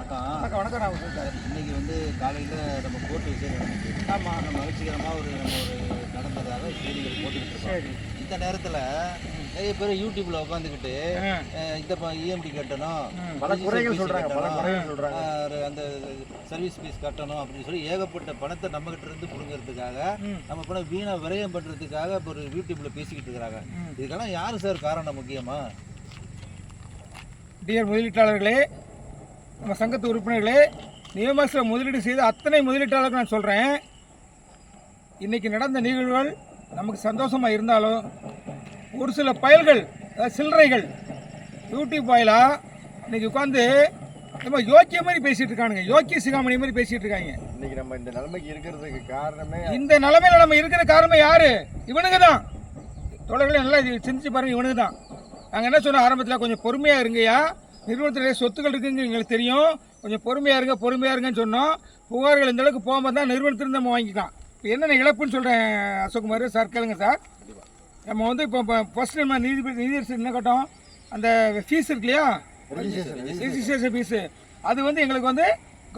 வணக்கம். வணக்கம் ராமகிருஷ்ணன் சார். இன்னைக்கு வந்து காலையில் நம்ம கோர்ட்டு விஷயம் நடந்துச்சு. ஆமாம். நம்ம மகிழ்ச்சிகரமாக ஒரு நடந்ததாக செய்திகள் போட்டுக்கிட்டு இருக்கோம். சரி. இந்த நேரத்தில் நிறைய பேர் யூடியூப்ல உட்காந்துக்கிட்டு இந்த இஎம்டி கட்டணும், பல குறைகள் சொல்கிறாங்க. அந்த சர்வீஸ் ஃபீஸ் கட்டணும் அப்படின்னு சொல்லி ஏகப்பட்ட பணத்தை நம்மகிட்ட இருந்து பிடுங்கிறதுக்காக நம்ம பணம் வீணா விரயம் பண்ணுறதுக்காக இப்போ ஒரு யூடியூப்ல பேசிக்கிட்டு இருக்கிறாங்க. இதுக்கெல்லாம் யாரு சார் காரணம் முக்கியமா? டியர் முதலீட்டாளர்களே, நம்ம சங்கத்து உறுப்பினர்களே, நியமத்தில் முதலீடு செய்த அத்தனை முதலீட்டாளர்கள் நான் சொல்கிறேன், இன்றைக்கி நடந்த நிகழ்வுகள் நமக்கு சந்தோஷமாக இருந்தாலும் ஒரு சில பயல்கள், அதாவது சில்லறைகள் யூடியூப் வாயிலாக இன்றைக்கி உட்காந்து நம்ம யோக்கிய மாதிரி பேசிகிட்டு இருக்கானுங்க, யோக்கிய சிகாமணி மாதிரி பேசிகிட்டு இருக்காங்க. இன்றைக்கி நம்ம இந்த நிலைமைக்கு இருக்கிறதுக்கு காரணமே, இந்த நிலைமையில் நம்ம இருக்கிற காரணமே யார்? இவனுங்க தான். தோழர்களே, நல்லா சிந்திச்சு பாருங்கள், இவனுங்க தான். நாங்கள் என்ன சொன்னோம் ஆரம்பத்தில், கொஞ்சம் பொறுமையாக இருங்கய்யா, நிறுவனத்தில் சொத்துக்கள் இருக்குங்க எங்களுக்கு தெரியும், கொஞ்சம் பொறுமையாக இருங்கன்னு சொன்னோம். புகார்கள் இந்த அளவுக்கு போகும்போது தான் நிறுவனத்திலிருந்து நம்ம வாங்கிக்கலாம். இப்போ என்னென்ன இழப்புன்னு சொல்கிறேன் அசோக்குமார் சார், கேளுங்க சார். நம்ம வந்து இப்போ ஃபஸ்ட்டு நம்ம நீதிபதி என்ன கட்டோம், அந்த ஃபீஸ் இருக்கு இல்லையா, ரெஜிஸ்ட்ரேஷன் ஃபீஸு, அது வந்து எங்களுக்கு வந்து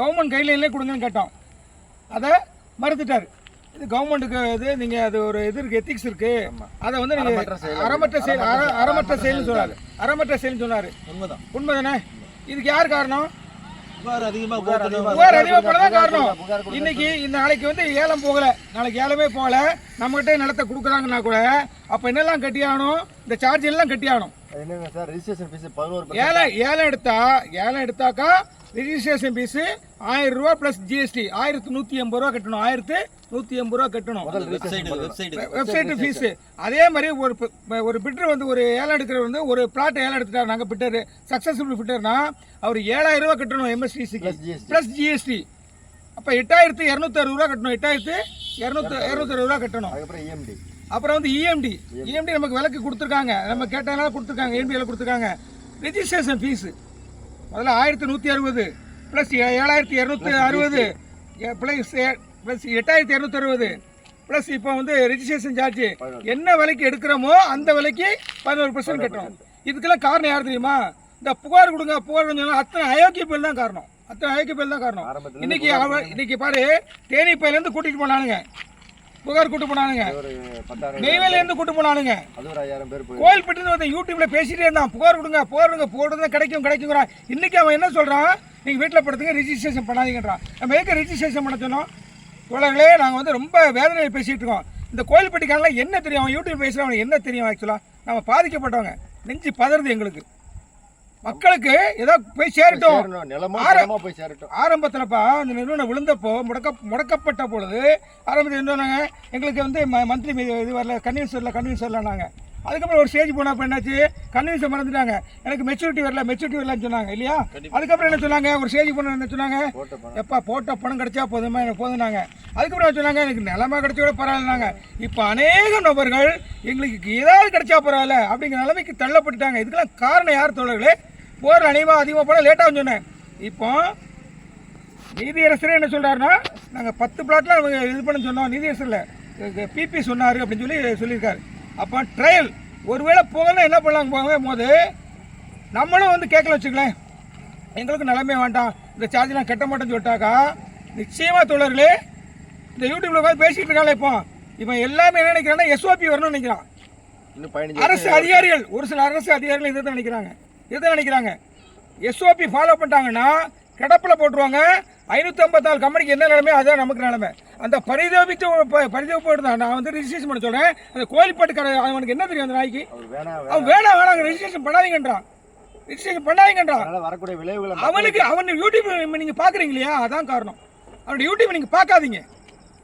கவர்மெண்ட் கைட்லைன்லேயே கொடுங்கன்னு கேட்டோம். அதை மறுத்துட்டார். இது கவர்மெண்ட்டுக்கு இது நீங்கள் அது ஒரு இது இருக்குது, எத்திக்ஸ் இருக்குது, அதை வந்து நீங்கள் அறமற்ற செயல்னு சொன்னார். அறமற்ற செயல்னு சொன்னார். உண்மை தானே? இதுக்கு யார் காரணம்? புகார் அதிகமாக போனதான் காரணம். இன்னைக்கு இந்த நாளைக்கு வந்து ஏலம் போகலை, நாளைக்கு ஏலமே போகலை, நம்மகிட்ட நிலத்தை கொடுக்குறாங்கன்னா கூட அப்போ என்னெல்லாம் கட்டி ஆகணும், இந்த சார்ஜ் எல்லாம் கட்டி ஆகணும். ஏலம் எடுத்தாக்கா ரெஜிஸ்ட்ரேஷன் ஃபீஸு 1000 ரூபா ப்ளஸ் ஜிஎஸ்டி 1180 ரூபா கட்டணும். 1180 ரூபா கட்டணும் வெப்சைட்டு ஃபீஸு. அதே மாதிரி ஒரு பிட்டர் வந்து ஒரு ஏலம் எடுக்கிறவர் வந்து ஒரு பிளாட் ஏலம் எடுத்துட்டார், நாங்கள் பிட்டர் சக்ஸஸ்ஃபுல் பிட்டர்னா அவர் 7000 ரூபா கட்டணும் எம்எஸ்டிசிக்கு ப்ளஸ் ஜிஎஸ்டி. அப்போ 8260 ரூபா கட்டணும், 8260 ரூபா கட்டணும். அப்புறம் வந்து இஎம்டி நமக்கு விலக்கு கொடுத்துருக்காங்க, நம்ம கேட்டனால கொடுத்துருக்காங்க, இஎம்டியில் கொடுத்துருக்காங்க. ரெஜிஸ்ட்ரேஷன் ஃபீஸு முதல்ல 1160 ப்ளஸ் 7260 ப்ளஸ் 8260 ப்ளஸ் இப்போ வந்து ரெஜிஸ்ட்ரேஷன் சார்ஜ் என்ன விலைக்கு எடுக்கிறோமோ அந்த விலைக்கு 11% கட்டணும். இதுக்கெல்லாம் காரணம் யார் தெரியுமா? இந்த புகார் கொடுங்க அத்தனை அயோக்கிய பேர் தான் காரணம். இன்னைக்கு பாரு, தேனி பையிலேருந்து கூட்டிகிட்டு போனானுங்க, புகார் கூட்டு போனானுங்க, நெய்வேலியிலேருந்து கூட்டு போனானுங்க, கோயில்பட்டு வந்து யூடியூப்ல பேசிட்டே இருந்தான், புகார் கொடுங்க போடுறது கிடைக்குங்கிறான். இன்னைக்கு அவன் என்ன சொல்றான், நீங்க வீட்டில் படுத்துங்க, ரெஜிஸ்ட்ரேஷன் பண்ணாதீங்கன்றான். நம்ம எதுக்கு ரெஜிஸ்ட்ரேஷன் பண்ண சொன்னோம்? தோழர்களே, நாங்கள் வந்து ரொம்ப வேதனையில் பேசிட்டு இருக்கோம். இந்த கோயில்பட்டிக்காரலாம் என்ன தெரியும், அவன் யூடியூப் பேசுகிறவன் என்ன தெரியும்? ஆக்சுவலாக நம்ம பாதிக்கப்பட்டவங்க, நெஞ்சு பதறது எங்களுக்கு. மக்களுக்கு ஏதோ போய் சேரட்டும். ஆரம்பத்தில்ப்பா இந்த நிறுவனம் விழுந்தப்போ முடக்கப்பட்ட பொழுது ஆரம்பத்தில் என்ன, எங்களுக்கு வந்து மந்த்லி இது வரல, கன்வீன்ஸ் வரலன்னாங்க. அதுக்கப்புறம் ஒரு ஸ்டேஜ் போனப்போ என்னாச்சு, கன்வீன்ஸை மறந்துட்டாங்க, எனக்கு மெச்சூரிட்டி வரலன்னு சொன்னாங்க இல்லையா. அதுக்கப்புறம் என்ன சொன்னாங்க, ஒரு ஸ்டேஜ் போன என்ன சொன்னாங்க, எப்பா போட்ட பணம் கிடைச்சா போதுமா, எனக்கு போதுனாங்க. அதுக்கப்புறம் என்ன சொன்னாங்க, எனக்கு நிலமா கிடைச்ச கூட பரவாயில்லனாங்க. இப்போ அநேக நபர்கள் எங்களுக்கு ஏதாவது கிடைச்சா பரவாயில்ல அப்படிங்கிற நிலைமைக்கு தள்ளப்பட்டுட்டாங்க. இதுக்கெல்லாம் காரணம் யார் தோழர்களே? போர் அதிகமாக போனால் லேட்டாக சொன்னேன். இப்போ நீதியரசரே என்ன சொல்கிறாருன்னா, நாங்கள் 10 பிளாட்லாம் இது பண்ண சொன்னோம், நீதியரசரில் பிபி சொன்னார் அப்படின்னு சொல்லியிருக்காரு. அப்போ ட்ரையல் ஒருவேளை போகலாம் என்ன பண்ணலாங்க போது நம்மளும் வந்து கேட்கல வச்சுக்கலாம், எங்களுக்கு நிலைமை வேண்டாம், இந்த சார்ஜெலாம் கட்ட மாட்டேன்னு சொல்லிட்டாக்கா நிச்சயமாக தோழர்களே இந்த யூடியூப்ல உட்காந்து பேசிகிட்டு இருக்காங்களே, இப்போ எல்லாமே என்ன நினைக்கிறாங்கன்னா எஸ்ஓபி வரணும்னு நினைக்கிறான். அரசு அதிகாரிகள், ஒரு சில அரசு அதிகாரிகள் இதை தான் நினைக்கிறாங்க. எஸ்ஓபி ஃபாலோ பண்ணிட்டாங்கன்னா கிடப்பில் போட்டுருவாங்க. 554 கம்பெனிக்கு என்ன நிலைமை, அதுதான் நமக்கு நிலைமை. அந்த பரிதவிப்பு தான் நான் வந்து ரெஜிஸ்ட்ரேஷன் பண்ண சொல்கிறேன். அந்த கோயில்பட்டுக்கார அவனுக்கு என்ன தெரியும், அந்த நாய்க்கு அவன் வேணாங்க ரெஜிஸ்ட்ரேஷன் பண்ணாதீங்கன்றான். அவன் யூடியூப் நீங்கள் பார்க்குறீங்க இல்லையா, அதான் காரணம். அவனுடைய யூடியூப் நீங்கள் பார்க்காதீங்க.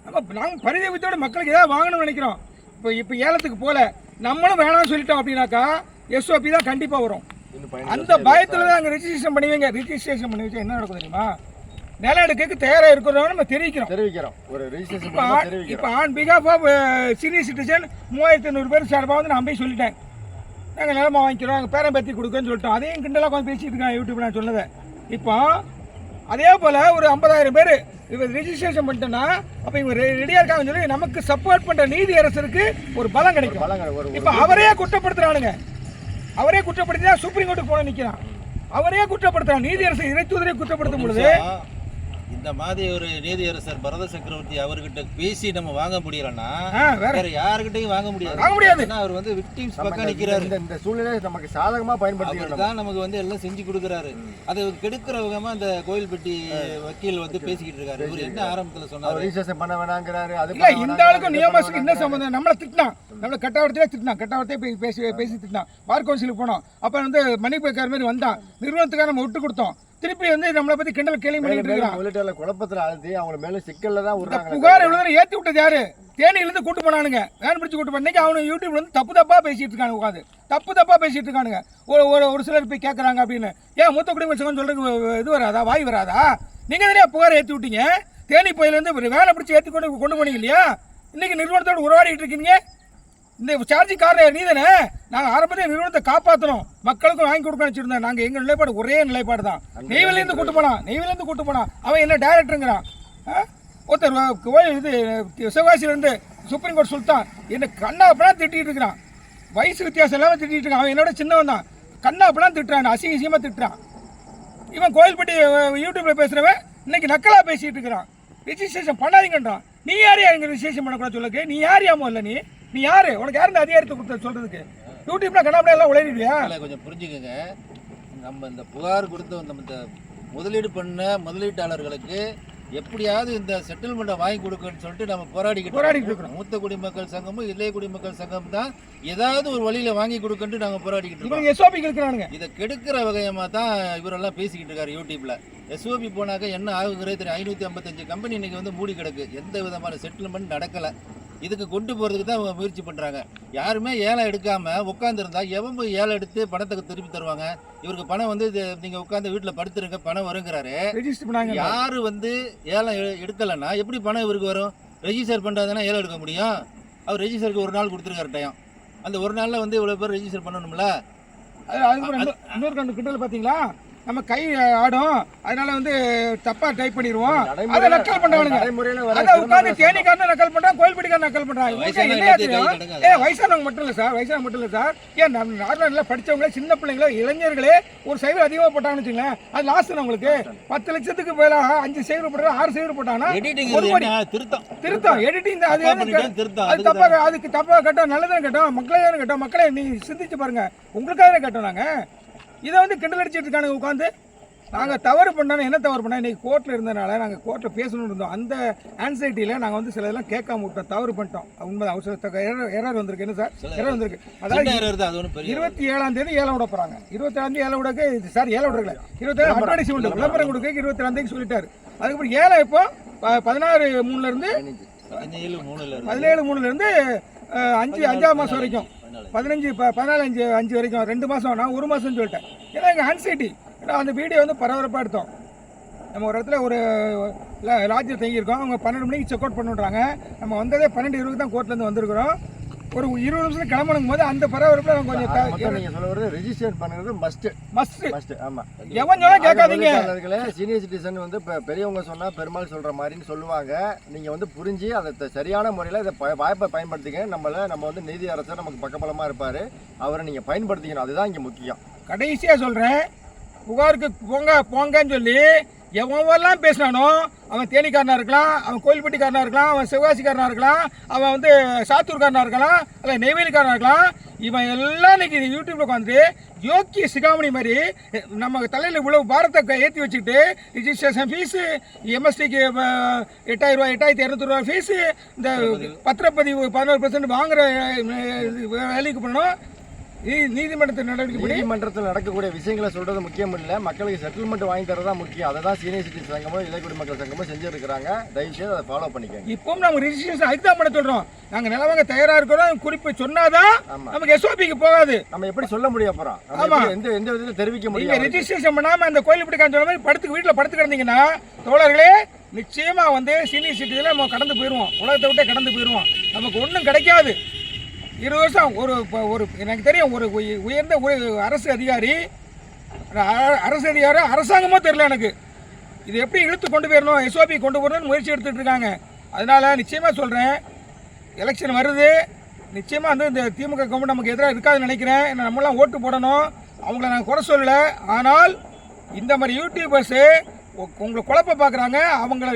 நாங்கள் பரிதவித்தோட மக்களுக்கு ஏதாவது வாங்கணும்னு நினைக்கிறோம். இப்போ ஏலத்துக்கு போல நம்மளும் வேணாம்னு சொல்லிட்டோம் அப்படின்னாக்கா எஸ்ஓபி தான் கண்டிப்பாக வரும். அந்த பயத்தில் தான் அங்கே ரெஜிஸ்ட்ரேஷன் பண்ணி வச்சா என்ன நடக்கும் தெரியுமா, நிலம் எடுக்க தயாராக இருக்கிறவங்க நம்ம தெரிவிக்கிறோம். இப்போ ஆன் பிகாஃப் ஆஃப் சீனியர் சிட்டிசன் 3500 பேர் சார்பாக வந்து நான் போய் சொல்லிட்டேன், நாங்கள் நிலமா வாங்கிக்கிறோம், நாங்கள் பேரம் பேத்தி கொடுக்குறோன்னு சொல்லிட்டோம். அதையும் கிண்டலாக கொஞ்சம் பேசிட்டு இருக்காங்க யூடியூப் நான் சொன்னதை. இப்போ அதே போல் ஒரு 50,000 பேர் இவங்க ரெஜிஸ்ட்ரேஷன் பண்ணிட்டோன்னா அப்போ இவங்க ரெடியாக இருக்காங்கன்னு சொல்லி நமக்கு சப்போர்ட் பண்ணுற நீதி அரசருக்கு ஒரு பலம் கிடைக்கும். இப்போ அவரே குற்றப்படுத்துறானுங்க, அவரே குற்றப்படுத்தி தான் சுப்ரீம் கோர்ட்டுக்கு போன நிற்கிறான். அவரே குற்றப்படுத்துறான். நீதியரசர் இறை தூதரை குற்றப்படுத்தும் பொழுது இந்த மாதிரி ஒரு நீதியரசர் பரத சக்கரவர்த்தி அவர்கிட்ட பேசி நம்ம வாங்க முடியலன்னா வேற வேற யாருக்கிட்டையும் வாங்க முடியாது. ஏன்னா அவர் வந்து விக்டிம்ஸ் பக்கம் நிக்கிறாரு. இந்த சூழ்நிலை நமக்கு சாதகமா பயன்படுத்தி தான் நமக்கு வந்து எல்லாம் செஞ்சு கொடுக்குறாரு. அது கெடுக்கிற விதமா அந்த கோயில்பட்டி வக்கீல் வந்து பேசிக்கிட்டு இருக்காரு. இவர் என்ன ஆரம்பத்துல சொன்னாரு, ரிஜிஸ்ட்ரேஷன் பண்ண வேணாங்கிறாரு. அது இல்ல, இந்த ஆளுக்கும் நியமனத்துக்கு என்ன சம்பந்தம்? நம்மள திட்டினான், நம்மள கட்டாவட்டே திட்டினான், கட்டாவட்டே பேசி திட்டினான். பார் கவுன்சிலுக்கு போனோம், அப்ப வந்து மணி பேக்கார மாதிரி வந்தான். நிறுவனத்துக்காக நம்ம விட்டு கொடுத்தோம், திருப்பி வந்து நம்மளை பத்தி கிண்டல் கேள்வி பண்ணிட்டு இருக்கான். குழப்பத்துல அழுத்தி அவங்க மேல சிக்கல்ல தான் விடுறாங்க. புகார் எவ்வளவு ஏத்தி விட்டது யாரு? தேனியிலிருந்து கூட்டு போனானுங்க, வேன் பிடிச்சி கூட்டு போனீங்க. அவனு யூடியூப்ல வந்து தப்பா பேசிட்டு இருக்கானு, உட்காந்து தப்பா பேசிட்டு இருக்கானுங்க. ஒரு சிலர் போய் கேட்கறாங்க அப்படின்னு. ஏன் மூத்த குடிமை சங்கம் சொல்றதுக்கு இது வராதா, வாய் வராதா? நீங்க தானே புகார் ஏத்தி விட்டீங்க. தேனி போயிலேருந்து வேலை பிடிச்சி ஏற்றி கொண்டு போனீங்க இல்லையா? இன்னைக்கு நிறுவனத்தோடு உருவாடிட்டு இருக்கீங்க. இந்த சார்ஜிக்காரர் நீ தானே. நாங்கள் ஆரம்பத்தில் நிறுவனத்தை காப்பாற்றணும், மக்களுக்கும் வாங்கி கொடுக்கணும் வச்சிருந்தோம். நாங்கள் எங்கள் நிலைப்பாடு ஒரே நிலைப்பாடு தான். நெய்வேலியிலேருந்து கூட்டு போனான். அவன் என்ன டைரக்டருங்கிறான். ஒருத்தர் இது சிவகாசியிலேருந்து சுப்ரீம் கோர்ட் சுல்தான் என்ன கண்ணாப்பெல்லாம் திட்டிகிட்டு இருக்கிறான். வயசு வித்தியாசம் இல்லாமல் திட்டிகிட்டு இருக்கான். அவன் என்னோட சின்னவன் தான். கண்ணாப்பெல்லாம் திட்டுறான், அசிங்கமாக திட்டுறான். இவன் கோயில்பட்டி யூடியூப்ல பேசுகிறவன் இன்னைக்கு நக்கலாக பேசிகிட்டு இருக்கிறான். ரிஜிஸ்ட்ரேஷன் பண்ணாதீங்கன்றான். நீ யாரையா இங்கே ரிஜிஸ்ட்ரேஷன் பண்ணக்கூடாது சொல்லுங்க? நீ யாரையாமோ இல்லை, நீ யாரு? உனக்கு யாரு இந்த அதிகாரத்தை கொடுத்த சொல்றதுக்கு? யூடியூப்ல கண்ணாமடா எல்லாம் உழையிடுவியா? கொஞ்சம் புரிஞ்சுக்கங்க. நம்ம இந்த புகார் கொடுத்து நம்ம இந்த முதலீடு பண்ண முதலீட்டாளர்களுக்கு எப்படியாவது இந்த செட்டில்மெண்ட்டை வாங்கி கொடுக்கணும்னு சொல்லிட்டு நம்ம போராடிக்கிட்டு இருக்கோம். மூத்த குடிமக்கள் சங்கமும் இளைய குடிமக்கள் சங்கம் தான் ஏதாவது ஒரு வழியில வாங்கி கொடுக்கணும்னு நாங்கள் போராடிக்கிட்டு இருக்கோம். இதை கெடுக்கிற வகையமா தான் இவரெல்லாம் பேசிக்கிட்டு இருக்காரு யூடியூப்ல. எஸ்ஓபி போனாக்க என்ன ஆகுங்கிறது தெரியும். 555 கம்பெனி இன்னைக்கு வந்து மூடி கிடக்கு. எந்த விதமான செட்டில்மெண்ட் நடக்கலை. இதுக்கு கொண்டு போகிறதுக்கு தான் அவங்க முயற்சி பண்ணுறாங்க. யாருமே ஏலம் எடுக்காமல் உட்காந்துருந்தா எவன் போய் ஏலம் எடுத்து பணத்தை திருப்பி தருவாங்க? இவருக்கு பணம் வந்து நீங்கள் உட்காந்து வீட்டில் படுத்துருங்க பணம் வருங்கிறாரு. யார் வந்து ஏலம் எடுக்கலைன்னா எப்படி பணம் இவருக்கு வரும்? ரெஜிஸ்டர் பண்ணுறதுனா ஏலம் எடுக்க முடியும். அவர் ரெஜிஸ்டருக்கு ஒரு நாள் கொடுத்துருக்காரு டைம். அந்த ஒரு நாளில் வந்து இவ்வளோ பேர் ரெஜிஸ்டர் பண்ணணும்ல. இன்னொரு கண்டு கிண்டல் பார்த்தீங்களா? நம்ம கை ஆடும், அதனால வந்து தப்பா டைப் பண்ணிடுவோம். அதை நக்கல் பண்றானுங்க. அதை உட்காந்து தேனிக்காரன் நக்கல் பண்றான், கோயில்பட்டிக்காரன் நக்கல் பண்றான். வயசானவங்க மட்டும் இல்லை சார், வயசானவங்க மட்டும் இல்லை சார். ஏன் நார்மலா படிச்சவங்களே, சின்ன பிள்ளைங்களே, இளைஞர்களே ஒரு சைவர் அதிகமாக போட்டாங்கன்னு வச்சுங்களேன், அது லாஸ்ட் நம்மளுக்கு 10 லட்சத்துக்கு மேல 5 சைவர் போட்டா 6 சைவர் போட்டாங்கன்னா திருத்தம் எடிட்டிங். அது தப்பா, அதுக்கு தப்பா கேட்டோம், நல்லதானே கேட்டோம், மக்களே தானே கேட்டோம். மக்களே நீ சிந்திச்சு பாருங்க, உங்களுக்காக கேட்டோம் நாங்க. இதை வந்து கிண்டல் அடிச்சிட்டு இருக்கானுங்க உட்காந்து. நாங்கள் தவறு பண்ணோம். என்ன தவறு பண்ணோம்? இன்னைக்கு கோர்ட்டில் இருந்தனால நாங்கள் கோர்ட்டில் பேசணும்னு இருந்தோம். அந்த ஆன்சைட்டியில் நாங்கள் வந்து சில இதெல்லாம் கேட்காம விட்டோம், தவறு பண்ணிட்டோம். உண்மை அவசரத்துக்கு எரர் வந்திருக்கு. என்ன சார் எரர் வந்திருக்கு? அதாவது 27ஆம் தேதி ஏலம் விட போகிறாங்க. 27ஆம் தேதி ஏலம் விடக்கு சார் ஏலம் விடல, 27 அட்வர்டைஸ் உண்டு, விளம்பரம் கொடுக்க 27ஆம் தேதி சொல்லிட்டாரு. அதுக்கப்புறம் ஏலம் இப்போ 16/3 17/3 5ஆம் மாதம் வரைக்கும் 14/5 வரைக்கும் 2 மாதம். நான் 1 மாதம் சொல்லிட்டேன். ஏன்னா எங்கள் ஆன்சைட்டி. ஏன்னா அந்த வீடியோ வந்து பரபரப்பாக எடுத்தோம். நம்ம ஒரு இடத்துல ஒரு லாட்ஜில் தங்கியிருக்கோம். அவங்க 12 மணிக்கு செக் அவுட் பண்ணுறாங்க. நம்ம வந்ததே 12:20 தான் கோர்ட்லேருந்து வந்திருக்கிறோம். ஒரு 20 நிமிஷம் கிளம்பணும் போது அந்த பரபரப்பில் நம்ம கொஞ்சம் நீங்கள் சொல்ல ரெஜிஸ்டர் பண்ணுறது மஸ்ட். ஆமாம், எவன் சொன்னால் கேட்காதீங்க. சீனியர் சிட்டிசன் வந்து இப்போ பெரியவங்க சொன்னால் பெருமாள் சொல்கிற மாதிரின்னு சொல்லுவாங்க. நீங்கள் வந்து புரிஞ்சு அதை சரியான முறையில் இதை வாய்ப்பை பயன்படுத்திக்க. நம்ம வந்து நீதி அரசர் நமக்கு பக்கபலமாக இருப்பார். அவரை நீங்கள் பயன்படுத்திக்கணும். அதுதான் இங்கே முக்கியம். கடைசியாக சொல்கிறேன், புகாருக்கு போங்கன்னு சொல்லி எவன்லாம் பேசினானோ, அவன் தேனிக்காரனாக இருக்கலாம், அவன் கோயில்பட்டிக்காரனாக இருக்கலாம், அவன் சிவகாசிக்காரனாக இருக்கலாம், அவன் வந்து சாத்தூர்காரனாக இருக்கலாம், அல்ல நெய்வேலிக்காரனாக இருக்கலாம், இவன் எல்லாம் இன்னைக்கு யூடியூப்ல உட்காந்து யோக்கிய சிகாமணி மாதிரி நம்ம தலையில் இவ்வளவு பாரத்தை ஏற்றி வச்சுக்கிட்டு ரிஜிஸ்ட்ரேஷன் ஃபீஸு, எம்எஸ்டிக்கு 8,000 ரூபா 8,200 ரூபா ஃபீஸு, இந்த பத்திரப்பதிவு 11% வாங்குற வேலைக்கு பண்ணணும். நீதிமன்றத்தில் நடக்கக்கூடிய விஷயங்களை சொல்றது முக்கியம் இல்லை, மக்களுக்கு செட்டில்மெண்ட் வாங்கி தரதா முக்கியம். அதை தான் சீனியர் சிட்டிசன் சங்கமும் இளைய குடிமக்கள் சங்கமும் செஞ்சிருக்கிறாங்க. தயவுசெய்து அதை ஃபாலோ பண்ணிக்கோங்க. இப்பவும் நம்ம ரிஜிஸ்ட்ரேஷன் அதுக்கு தான் பண்ண சொல்றோம். நாங்க நிலவாங்க தயாரா இருக்கிறோம். குறிப்பு சொன்னாதான் நமக்கு எஸ்ஓபிக்கு போகாது. நம்ம எப்படி சொல்ல முடியும்? அப்புறம் ஆமா, எந்த விதத்துல தெரிவிக்க முடியும்? ரெஜிஸ்ட்ரேஷன் பண்ணாம அந்த கோயில்பட்டிக்காரன் சொன்ன மாதிரி வீட்டுல படுத்து கிடந்தீங்கன்னா தோழர்களே, நிச்சயமா வந்து சீனியர் சிட்டிசன்ல நம்ம கடந்து போயிடுவோம். உலகத்தை விட்டே கடந்து போயிடுவோம். நமக்கு ஒன்றும் கிடைக்காது. 20 வருஷம் ஒரு எனக்கு தெரியும் ஒரு உயர்ந்த அரசு அதிகாரி அரசாங்கமோ தெரியல எனக்கு. இது எப்படி இழுத்து கொண்டு போயிடணும், எஸ்ஓபி கொண்டு போகணும்னு முயற்சி எடுத்துகிட்டு இருக்காங்க. அதனால நிச்சயமாக சொல்கிறேன், எலெக்ஷன் வருது. நிச்சயமாக வந்து இந்த திமுக கவர்மெண்ட் நமக்கு எதிராக இருக்காதுன்னு நினைக்கிறேன். நம்மளாம் ஓட்டு போடணும். அவங்கள நான் குறை சொல்லலை. ஆனால் இந்த மாதிரி யூடியூபர்ஸு உங்களை குழப்ப பார்க்குறாங்க. அவங்க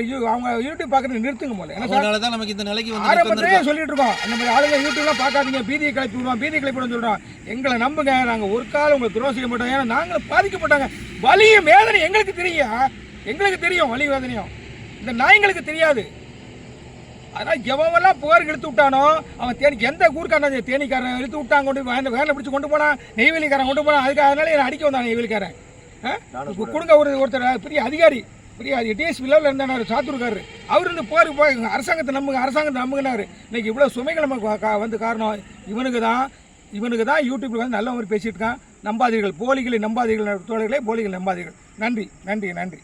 யூடியூப் பார்க்குறது நிறுத்துங்க போல. அதனால தான் நமக்கு இந்த நிலைக்கு வந்து ஆரம்பத்திலேயே சொல்லிட்டு இருக்கோம், அந்த மாதிரி ஆளுங்க யூடியூப்லாம் பார்க்காதீங்க, பீதியை கிளப்பி விடுவோம், பீதியை கிளப்பி விடுவோம்னு சொல்கிறோம். எங்களை நம்புங்க, நாங்கள் ஒரு காலம் உங்களுக்கு துரோகம் செய்ய மாட்டோம். ஏன்னா நாங்களும் பாதிக்கப்பட்டாங்க. வலியும் வேதனை எங்களுக்கு தெரியும், எங்களுக்கு தெரியும் வலி வேதனையும், இந்த நாய்ங்களுக்கு தெரியாது. அதனால் எவெல்லாம் புகார் இழுத்து விட்டானோ அவன் தேனி எந்த ஊருக்காரன் தேனிக்காரன் இழுத்து விட்டான், கொண்டு வேலை பிடிச்சி கொண்டு போனான், நெய்வேலிக்காரன் கொண்டு போனான். அதுக்கு அதனால என்னை அடிக்க வந்தான் நெய்வேலிக்காரன். கொடுங்க ஒருத்தர் பெரிய அதிகாரி, பெரிய டிஎஸ்பி லெவலில் இருந்தார், சாத்தூர்காரரு. அவர் இருந்து போய் அரசாங்கத்தை நம்புங்கினாரு. இன்னைக்கு இவ்வளோ சுமைகள் நமக்கு வந்து காரணம் இவனுக்கு தான் யூடியூப்ல வந்து நல்ல மாதிரி பேசிட்டு இருக்கான். நம்பாதீர்கள், போலிகளை நம்பாதீர்கள், தோழர்களே போலிகள் நம்பாதீர்கள். நன்றி நன்றி நன்றி.